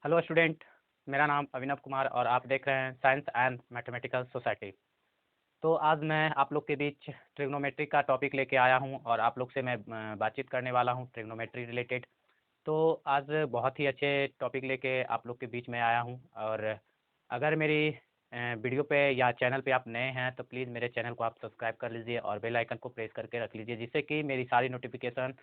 Hello student, मेरा नाम अभिनव कुमार और आप देख रहे हैं साइंस एंड मैथमेटिकल सोसाइटी। तो आज मैं आप लोग के बीच ट्रिग्नोमेट्री का टॉपिक लेके आया हूं और आप लोग से मैं बातचीत करने वाला हूं ट्रिग्नोमेट्री रिलेटेड। तो आज बहुत ही अच्छे टॉपिक लेके आप लोग के बीच में आया हूं। और अगर मेरी वीडियो पे या चैनल पे आप नए हैं तो प्लीज़ मेरे चैनल को आप सब्सक्राइब कर लीजिए और बेल आइकन को प्रेस करके रख लीजिए, जिससे कि मेरी सारी नोटिफिकेशन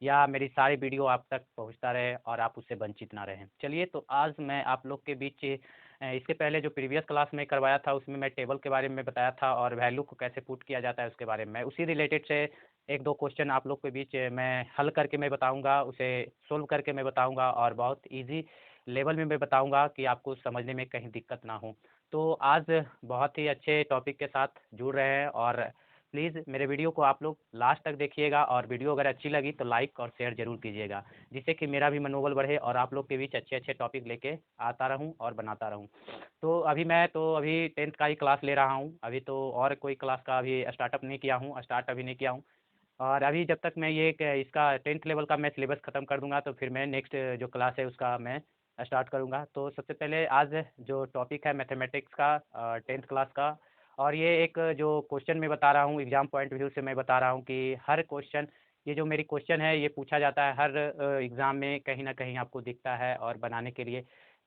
या मेरी सारी वीडियो आप तक पहुंचता रहे और आप उससे वंचित ना रहें। चलिए, तो आज मैं आप लोग के बीच इसके पहले जो प्रीवियस क्लास में करवाया था उसमें मैं टेबल के बारे में बताया था और वैल्यू को कैसे पुट किया जाता है उसके बारे में उसी रिलेटेड से एक दो क्वेश्चन आप लोग के बीच मैं हल करके मैं बताऊंगा, उसे सोल्व करके मैं बताऊंगा और बहुत ईजी लेवल में मैं बताऊंगा कि आपको समझने में कहीं दिक्कत ना हो। तो आज बहुत ही अच्छे टॉपिक के साथ जुड़ रहे हैं और प्लीज़ मेरे वीडियो को आप लोग लास्ट तक देखिएगा और वीडियो अगर अच्छी लगी तो लाइक और शेयर ज़रूर कीजिएगा, जिससे कि मेरा भी मनोबल बढ़े और आप लोग के बीच अच्छे अच्छे टॉपिक लेके आता रहूं और बनाता रहूं। तो अभी 10th का ही क्लास ले रहा हूं, अभी तो और कोई क्लास का अभी स्टार्टअप नहीं किया हूं, स्टार्ट अभी नहीं किया हूं। और अभी जब तक मैं इसका 10th लेवल का मैं सिलेबस ख़त्म कर दूंगा तो फिर मैं नेक्स्ट जो क्लास है उसका मैं स्टार्ट करूंगा। तो सबसे पहले आज जो टॉपिक है मैथमेटिक्स का 10th क्लास का, और ये एक जो क्वेश्चन मैं बता रहा हूँ एग्जाम पॉइंट व्यू से मैं बता रहा हूँ कि हर क्वेश्चन, ये जो मेरी क्वेश्चन है ये पूछा जाता है हर एग्ज़ाम में, कहीं ना कहीं आपको दिखता है और बनाने के लिए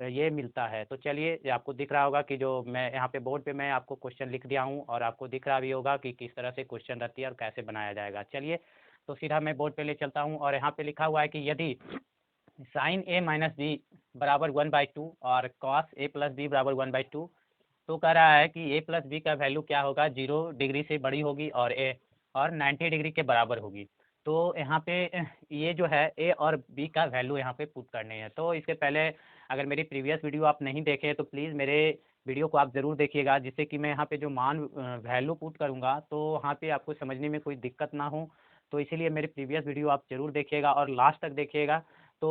ये मिलता है। तो चलिए, ये आपको दिख रहा होगा कि जो मैं यहाँ पे बोर्ड पे मैं आपको क्वेश्चन लिख दिया हूँ और आपको दिख रहा भी होगा कि किस तरह से क्वेश्चन रहती है और कैसे बनाया जाएगा। चलिए, तो सीधा मैं बोर्ड पे ले चलता हूँ और यहाँ पे लिखा हुआ है कि यदि साइन ए माइनस बी बराबर 1/2 और कॉस ए प्लस बी बराबर 1/2, तो कह रहा है कि ए प्लस बी का वैल्यू क्या होगा, 0 डिग्री से बड़ी होगी और 90 डिग्री के बराबर होगी। तो यहाँ पे ये जो है ए और बी का वैल्यू यहाँ पे पुट करने हैं। तो इसके पहले अगर मेरी प्रीवियस वीडियो आप नहीं देखे तो प्लीज़ मेरे वीडियो को आप ज़रूर देखिएगा, जिससे कि मैं यहाँ पे जो मान वैल्यू पुट करूँगा तो वहाँ पे आपको समझने में कोई दिक्कत ना हो। तो इसीलिए मेरी प्रीवियस वीडियो आप ज़रूर देखिएगा और लास्ट तक देखिएगा। तो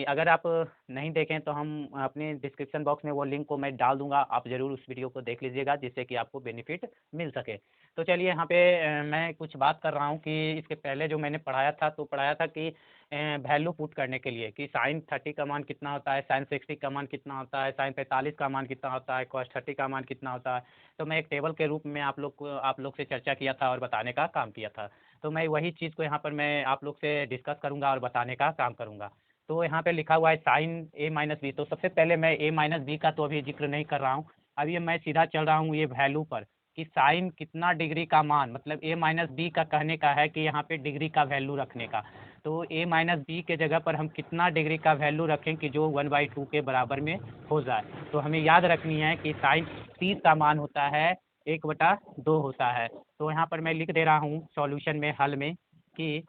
अगर आप नहीं देखें तो हम अपने डिस्क्रिप्शन बॉक्स में वो लिंक को मैं डाल दूंगा, आप ज़रूर उस वीडियो को देख लीजिएगा जिससे कि आपको बेनिफिट मिल सके। तो चलिए, यहाँ पे मैं कुछ बात कर रहा हूँ कि इसके पहले जो मैंने पढ़ाया था कि वैल्यू पुट करने के लिए कि साइन 30 का मान कितना होता है, साइन 60 का मान कितना होता है, साइन 45 का मान कितना होता है, कॉस 30 का मान कितना होता है। तो मैं एक टेबल के रूप में आप लोग से चर्चा किया था और बताने का काम किया था। तो मैं वही चीज़ को यहाँ पर मैं आप लोग से डिस्कस करूँगा और बताने का काम करूँगा। तो यहाँ पे लिखा हुआ है साइन ए माइनस बी। तो सबसे पहले मैं ए माइनस बी का तो अभी जिक्र नहीं कर रहा हूँ, अभी मैं सीधा चल रहा हूँ ये वैल्यू पर कि साइन कितना डिग्री का मान, मतलब ए माइनस बी का कहने का है कि यहाँ पे डिग्री का वैल्यू रखने का। तो ए माइनस बी के जगह पर हम कितना डिग्री का वैल्यू रखें कि जो 1/2 के बराबर में हो जाए। तो हमें याद रखनी है कि साइन 30 का मान होता है 1/2 होता है। तो यहाँ पर मैं लिख दे रहा हूँ सॉल्यूशन में, हल में, कि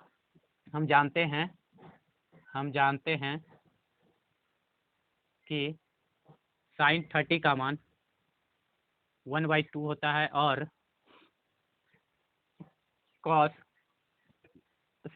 हम जानते हैं हम जानते हैं कि साइन 30 का मान 1/2 होता है और कॉस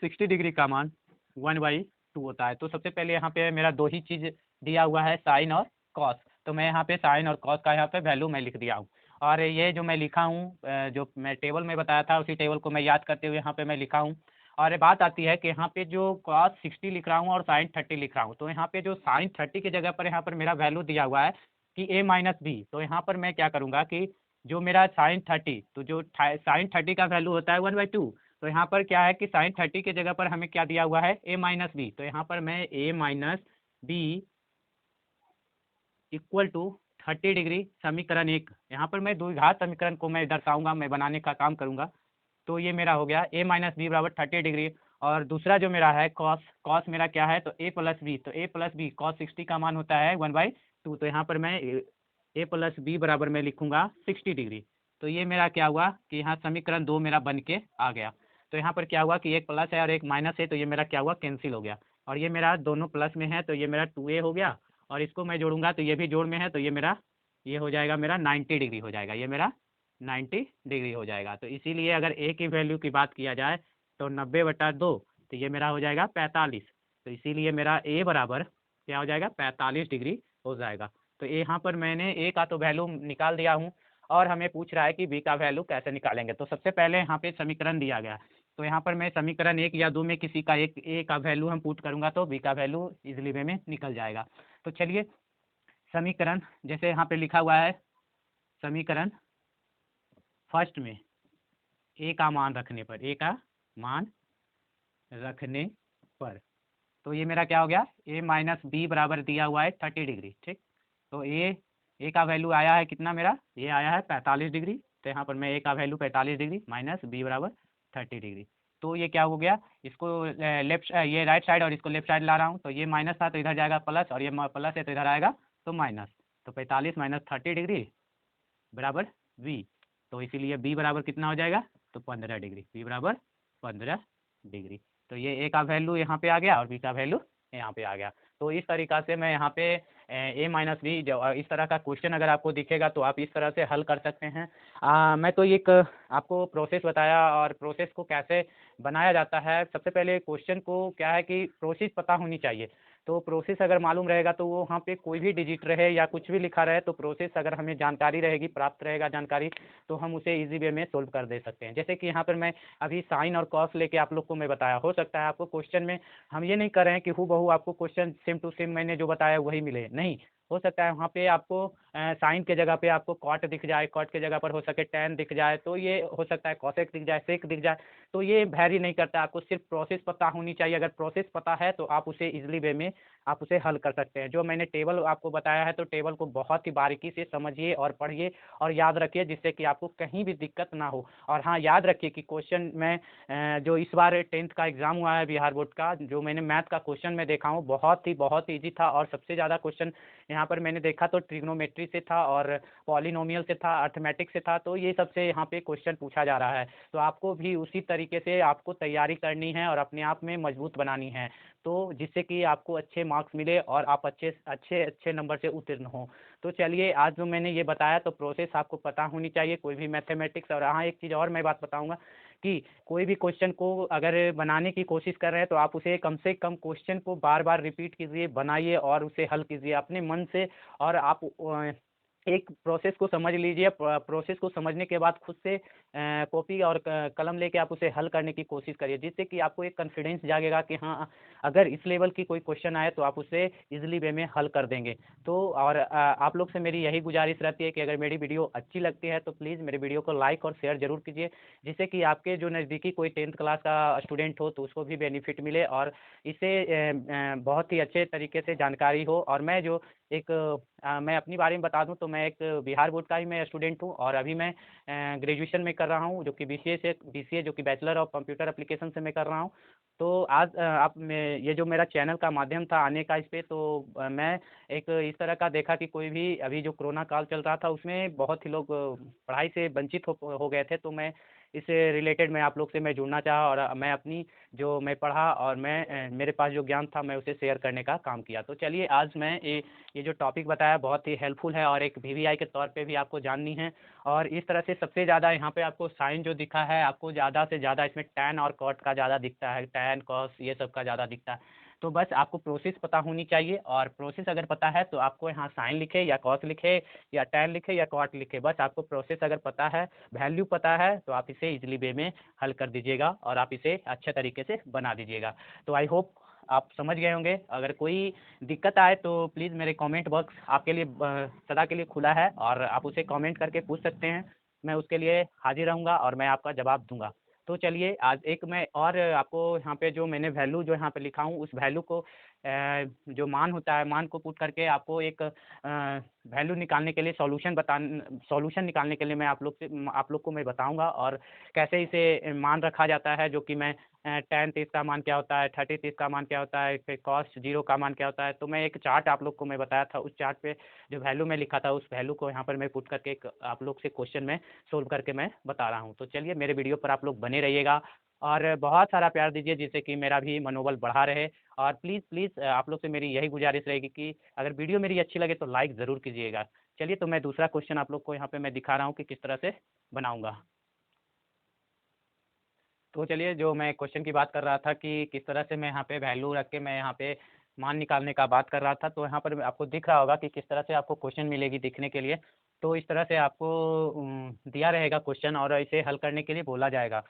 60 डिग्री का मान 1/2 होता है। तो सबसे पहले यहाँ पे मेरा दो ही चीज़ दिया हुआ है, साइन और कॉस। तो मैं यहाँ पे साइन और कॉस का यहाँ पे वैल्यू मैं लिख दिया हूँ और ये जो मैं लिखा हूँ जो मैं टेबल में बताया था उसी टेबल को मैं याद करते हुए यहाँ पे मैं लिखा हूँ। और ये बात आती है कि यहाँ पे जो कॉस 60 लिख रहा हूँ और साइन 30 लिख रहा हूँ, तो यहाँ पे जो साइन 30 की जगह पर यहाँ पर मेरा वैल्यू दिया हुआ है कि ए माइनस बी। तो यहाँ पर मैं क्या करूँगा कि जो मेरा साइन 30, तो जो साइन 30 का वैल्यू होता है 1/2, तो यहाँ पर क्या है कि साइन 30 की जगह पर हमें क्या दिया हुआ है, ए माइनस बी। तो यहाँ पर मैं A minus B equal to 30 degree, समीकरण 1, यहाँ पर मैं द्विघात समीकरण को मैं दर्शाऊंगा, मैं बनाने का काम करूंगा। तो ये मेरा हो गया ए माइनस बी बराबर 30 डिग्री। और दूसरा जो मेरा है कॉस, कॉस मेरा क्या है, तो ए प्लस बी। तो ए प्लस बी, कॉस 60 का मान होता है 1/2। तो यहाँ पर मैं ए प्लस बी बराबर में लिखूंगा 60 डिग्री। तो ये मेरा क्या हुआ कि यहाँ समीकरण 2 मेरा बन के आ गया। तो यहाँ पर क्या हुआ कि एक प्लस है और एक माइनस है, तो ये मेरा क्या हुआ, कैंसिल हो गया। और ये मेरा दोनों प्लस में है तो ये मेरा 2a हो गया, और इसको मैं जोड़ूंगा तो ये भी जोड़ में है, तो ये हो जाएगा मेरा 90 डिग्री हो जाएगा, ये मेरा 90 डिग्री हो जाएगा। तो इसीलिए अगर ए की वैल्यू की बात किया जाए तो 90/2, तो ये मेरा हो जाएगा 45। तो इसीलिए मेरा ए बराबर क्या हो जाएगा, 45 डिग्री हो जाएगा। तो यहाँ पर मैंने ए का तो वैल्यू निकाल दिया हूँ और हमें पूछ रहा है कि बी का वैल्यू कैसे निकालेंगे। तो सबसे पहले यहाँ पे समीकरण दिया गया, तो यहाँ पर मैं समीकरण 1 या 2 में किसी का एक ए का वैल्यू हम पुट करूँगा तो बी का वैल्यू इजिली वे में निकल जाएगा। तो चलिए, समीकरण जैसे यहाँ पे लिखा हुआ है, समीकरण फर्स्ट में ए का मान रखने पर, ए का मान रखने पर, तो ये मेरा क्या हो गया, ए माइनस बी बराबर दिया हुआ है 30 डिग्री, ठीक। तो ए का वैल्यू आया है कितना मेरा, ये आया है 45 डिग्री। तो यहाँ पर मैं ए का वैल्यू 45 डिग्री माइनस बी बराबर 30 डिग्री। तो ये क्या हो गया, इसको लेफ्ट, ये राइट साइड और इसको लेफ्ट साइड ला रहा हूँ, तो ये माइनस था तो इधर जाएगा प्लस, और ये प्लस है तो इधर आएगा तो माइनस। तो 45 माइनस 30 डिग्री बराबर बी। तो इसीलिए बी बराबर कितना हो जाएगा, तो 15 डिग्री, बी बराबर 15 डिग्री। तो ये ए का वैल्यू यहाँ पे आ गया और बी का वैल्यू यहाँ पे आ गया। तो इस तरीक़ा से मैं यहाँ पे ए माइनस बी, इस तरह का क्वेश्चन अगर आपको दिखेगा तो आप इस तरह से हल कर सकते हैं। मैं तो एक आपको प्रोसेस बताया, और प्रोसेस को कैसे बनाया जाता है। सबसे पहले क्वेश्चन को क्या है कि प्रोसेस पता होनी चाहिए। तो प्रोसेस अगर मालूम रहेगा तो वो वहाँ पे कोई भी डिजिट रहे या कुछ भी लिखा रहे, तो प्रोसेस अगर हमें जानकारी रहेगी, प्राप्त रहेगा जानकारी, तो हम उसे इजी वे में सोल्व कर दे सकते हैं। जैसे कि यहाँ पर मैं अभी साइन और कॉस लेके आप लोग को मैं बताया, हो सकता है आपको क्वेश्चन में, हम ये नहीं कर रहे हैं कि हूबहू आपको क्वेश्चन सेम टू सेम मैंने जो बताया वही मिले, नहीं। हो सकता है वहाँ पे आपको साइन के जगह पे आपको कॉट दिख जाए, कॉट के जगह पर हो सके टैन दिख जाए, तो ये हो सकता है कॉसेक दिख जाए, सेक दिख जाए। तो ये वैरी नहीं करता, आपको सिर्फ प्रोसेस पता होनी चाहिए। अगर प्रोसेस पता है तो आप उसे इजली वे में आप उसे हल कर सकते हैं। जो मैंने टेबल आपको बताया है, तो टेबल को बहुत ही बारीकी से समझिए और पढ़िए और याद रखिए, जिससे कि आपको कहीं भी दिक्कत ना हो। और हाँ, याद रखिए कि क्वेश्चन में जो इस बार 10th का एग्ज़ाम हुआ है बिहार बोर्ड का, जो मैंने मैथ का क्वेश्चन में देखा हूँ, बहुत ईजी था। और सबसे ज़्यादा क्वेश्चन यहाँ पर मैंने देखा तो ट्रिग्नोमेट्री से था, और पॉलिनोमियल से था, अर्थमेटिक से था। तो ये सबसे यहाँ पे क्वेश्चन पूछा जा रहा है। तो आपको भी उसी तरीके से आपको तैयारी करनी है और अपने आप में मजबूत बनानी है, तो जिससे कि आपको अच्छे मार्क्स मिले और आप अच्छे नंबर से उत्तीर्ण हों। तो चलिए, आज जो मैंने ये बताया, तो प्रोसेस आपको पता होनी चाहिए कोई भी मैथमेटिक्स। और हाँ, एक चीज़ और मैं बात बताऊंगा कि कोई भी क्वेश्चन को अगर बनाने की कोशिश कर रहे हैं, तो आप उसे कम से कम क्वेश्चन को बार बार रिपीट कीजिए, बनाइए और उसे हल कीजिए अपने मन से। और आप एक प्रोसेस को समझ लीजिए, प्रोसेस को समझने के बाद खुद से कॉपी और कलम लेके आप उसे हल करने की कोशिश करिए, जिससे कि आपको एक कॉन्फिडेंस जागेगा कि हाँ, अगर इस लेवल की कोई क्वेश्चन आए तो आप उसे इजीली वे में हल कर देंगे। तो और आप लोग से मेरी यही गुजारिश रहती है कि अगर मेरी वीडियो अच्छी लगती है तो प्लीज़ मेरे वीडियो को लाइक और शेयर ज़रूर कीजिए, जिससे कि आपके जो नज़दीकी कोई 10th क्लास का स्टूडेंट हो तो उसको भी बेनिफिट मिले, और इससे बहुत ही अच्छे तरीके से जानकारी हो। और मैं जो एक मैं अपनी बारे में बता दूं, तो मैं एक बिहार बोर्ड का ही मैं स्टूडेंट हूं, और अभी मैं ग्रेजुएशन में कर रहा हूं, जो कि बीसीए जो कि बैचलर ऑफ कंप्यूटर एप्लीकेशन से मैं कर रहा हूं। तो आज आप में ये जो मेरा चैनल का माध्यम था आने का इस पे, तो मैं एक इस तरह का देखा कि कोई भी अभी जो कोरोना काल चल रहा था, उसमें बहुत ही लोग पढ़ाई से वंचित हो गए थे। तो मैं इससे रिलेटेड मैं आप लोग से मैं जुड़ना चाहा, और मैं अपनी जो मैं पढ़ा और मैं मेरे पास जो ज्ञान था मैं उसे शेयर करने का काम किया। तो चलिए, आज मैं ये जो टॉपिक बताया बहुत ही हेल्पफुल है, और एक वीवीआई के तौर पे भी आपको जाननी है। और इस तरह से सबसे ज़्यादा यहाँ पे आपको साइन जो दिखा है, आपको ज़्यादा से ज़्यादा इसमें टैन और कॉट का ज़्यादा दिखता है, टैन कॉस ये सब का ज़्यादा दिखता है। तो बस आपको प्रोसेस पता होनी चाहिए, और प्रोसेस अगर पता है तो आपको यहाँ साइन लिखे या कॉस लिखे या टैन लिखे या कॉट लिखे, बस आपको प्रोसेस अगर पता है, वैल्यू पता है, तो आप इसे इजीली वे में हल कर दीजिएगा और आप इसे अच्छे तरीके से बना दीजिएगा। तो आई होप आप समझ गए होंगे। अगर कोई दिक्कत आए तो प्लीज़ मेरे कमेंट बॉक्स आपके लिए सदा के लिए खुला है, और आप उसे कमेंट करके पूछ सकते हैं। मैं उसके लिए हाजिर रहूँगा और मैं आपका जवाब दूँगा। तो चलिए, आज एक मैं और आपको यहाँ पे जो मैंने वैल्यू जो यहाँ पे लिखा हूँ, उस वैल्यू को जो मान होता है, मान को पुट करके आपको एक वैल्यू निकालने के लिए सॉल्यूशन निकालने के लिए मैं आप लोग को मैं बताऊँगा, और कैसे इसे मान रखा जाता है, जो कि मैं tan 30 का मान क्या होता है, 30 30 का मान क्या होता है, फिर cos 0 का मान क्या होता है। तो मैं एक चार्ट आप लोग को मैं बताया था, उस चार्ट पे जो वैल्यू मैं लिखा था, उस वैल्यू को यहाँ पर मैं पुट करके एक आप लोग से क्वेश्चन में सोल्व करके मैं बता रहा हूँ। तो चलिए, मेरे वीडियो पर आप लोग बने रहिएगा और बहुत सारा प्यार दीजिए, जिससे कि मेरा भी मनोबल बढ़ा रहे। और प्लीज़ आप लोग से मेरी यही गुजारिश रहेगी कि अगर वीडियो मेरी अच्छी लगे तो लाइक ज़रूर कीजिएगा। चलिए, तो मैं दूसरा क्वेश्चन आप लोग को यहाँ पे मैं दिखा रहा हूँ कि किस तरह से बनाऊँगा। तो चलिए, जो मैं क्वेश्चन की बात कर रहा था कि किस तरह से मैं यहाँ पे वैल्यू रख के मैं यहाँ पे मान निकालने का बात कर रहा था, तो यहाँ पर आपको दिख रहा होगा कि किस तरह से आपको क्वेश्चन मिलेगी दिखने के लिए। तो इस तरह से आपको दिया रहेगा क्वेश्चन, और इसे हल करने के लिए बोला जाएगा।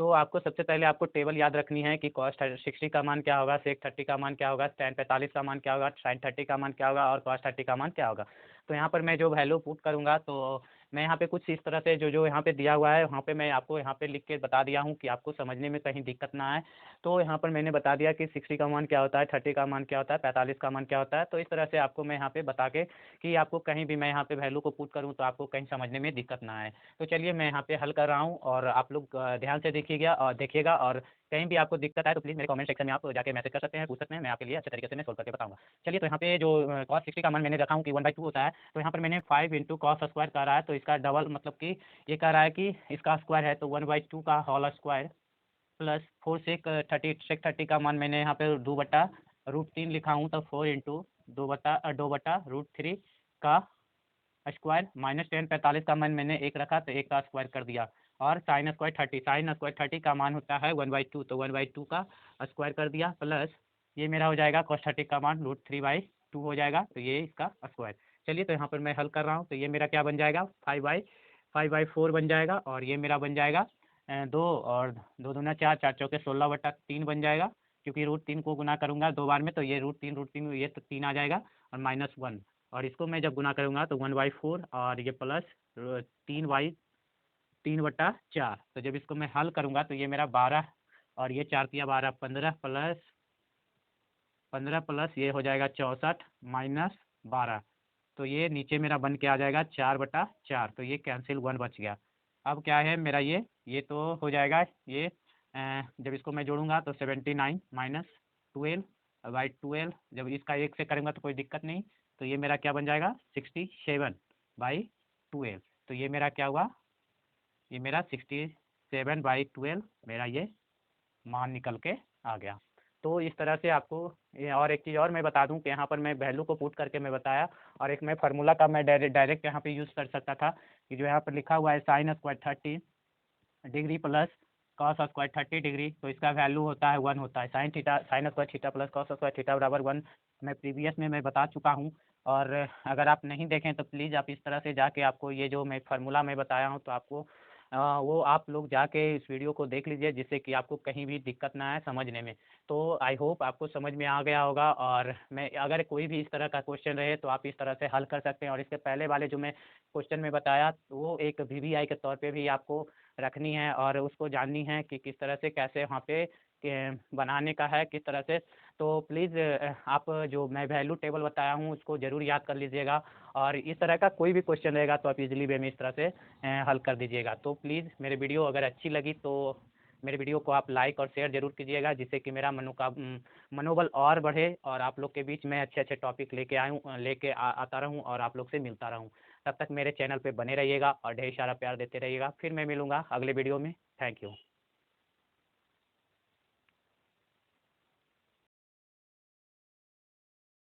तो आपको सबसे पहले आपको टेबल याद रखनी है कि cos 60 का मान क्या होगा, sec 30 का मान क्या होगा, tan 45 का मान क्या होगा, sin 30 का मान क्या होगा और cos 30 का मान क्या होगा। तो यहाँ पर मैं जो वैल्यू पुट करूँगा, तो मैं यहाँ पे कुछ इस तरह से जो यहाँ पे दिया हुआ है, वहाँ पे मैं आपको यहाँ पे लिख के बता दिया हूँ कि आपको समझने में कहीं दिक्कत ना आए। तो यहाँ पर मैंने बता दिया कि 60 का मान क्या होता है, 30 का मान क्या होता है, 45 का मान क्या होता है। तो इस तरह से आपको मैं यहाँ पे बता के कि आपको कहीं भी मैं यहाँ पे वैल्यू को पुट करूँ तो आपको कहीं समझने में दिक्कत ना आए। तो चलिए मैं यहाँ पे हल कर रहा हूँ और आप लोग ध्यान से देखिएगा और कहीं भी आपको दिक्कत आए तो प्लीज़ मेरे कमेंट सेक्शन में आप जाके मैसेज कर सकते हैं, पूछ सकते हैं, मैं आपके लिए अच्छे तरीके से मैं सोल्व करके बताऊँगा। चलिए, तो यहाँ पे जो cos 60 का मान मैंने रखा हूँ कि 1/2 होता है, तो यहाँ पर मैंने 5 इंटू cos स्क्वायर कह रहा है, तो इसका डबल मतलब कि ये कह रहा है कि इसका स्क्वायर है, तो 1/2 का होल स्क्वायर प्लस 4 sec 30 का मान मैंने यहाँ पे 2/√3 लिखा हूँ, तो 4 इंटू 2/√3 का स्क्वायर माइनस टेन 45 का मान मैंने 1 रखा, तो 1 का स्क्वायर कर दिया और साइन स्क्वायर 30 का मान होता है 1/2, तो 1/2 का स्क्वायर कर दिया प्लस ये मेरा हो जाएगा cos 30 का मान √3/2 हो जाएगा, तो ये इसका स्क्वायर। चलिए, तो यहाँ पर मैं हल कर रहा हूँ, तो ये मेरा क्या बन जाएगा 5/4 बन जाएगा और ये मेरा बन जाएगा 2 और 2 दूना 4, 4 चौके 16/3 बन जाएगा, क्योंकि √3 को गुना करूँगा 2 बार में, तो ये √3 ये तो 3 आ जाएगा और -1 और इसको मैं जब गुना करूँगा तो 1/4 और ये प्लस 3/4, तो जब इसको मैं हल करूँगा तो ये मेरा 12 और ये 4 तिया 12, 15 प्लस ये हो जाएगा 64 माइनस 12, तो ये नीचे मेरा बन के आ जाएगा 4/4, तो ये कैंसिल 1 बच गया। अब क्या है मेरा ये तो हो जाएगा ये जब इसको मैं जोड़ूंगा तो 79 माइनस 12/12, जब इसका 1 से करूँगा तो कोई दिक्कत नहीं, तो ये मेरा क्या बन जाएगा 67/12, तो ये मेरा क्या हुआ, ये मेरा 67/12 मेरा ये मान निकल के आ गया। तो इस तरह से आपको और एक चीज़ और मैं बता दूं कि यहाँ पर मैं वैल्यू को पुट करके मैं बताया और एक मैं फार्मूला का मैं डायरेक्ट यहाँ पे यूज़ कर सकता था कि जो यहाँ पर लिखा हुआ है sine square 30 degree plus cos square 30 degree, तो इसका वैल्यू होता है 1 होता है, sine square theta plus cos square theta बराबर 1, मैं प्रीवियस में मैं बता चुका हूँ। और अगर आप नहीं देखें तो प्लीज़ आप इस तरह से जाके आपको ये जो मैं फार्मूला मैं बताया हूँ तो आपको वो आप लोग जाके इस वीडियो को देख लीजिए, जिससे कि आपको कहीं भी दिक्कत ना आए समझने में। तो आई होप आपको समझ में आ गया होगा और मैं अगर कोई भी इस तरह का क्वेश्चन रहे तो आप इस तरह से हल कर सकते हैं। और इसके पहले वाले जो मैं क्वेश्चन में बताया तो वो एक वीवीआई के तौर पे भी आपको रखनी है और उसको जाननी है कि किस तरह से कैसे वहाँ पे बनाने का है किस तरह से। तो प्लीज़ आप जो मैं वैल्यू टेबल बताया हूँ उसको ज़रूर याद कर लीजिएगा और इस तरह का कोई भी क्वेश्चन रहेगा तो आप इजीली वे में इस तरह से हल कर दीजिएगा। तो प्लीज़ मेरे वीडियो अगर अच्छी लगी तो मेरे वीडियो को आप लाइक और शेयर ज़रूर कीजिएगा, जिससे कि मेरा मनोबल और बढ़े और आप लोग के बीच में अच्छे अच्छे टॉपिक लेके आता रहूँ और आप लोग से मिलता रहूँ। तब तक मेरे चैनल पे बने रहिएगा और ढेर सारा प्यार देते रहिएगा। फिर मैं मिलूँगा अगले वीडियो में। Thank you.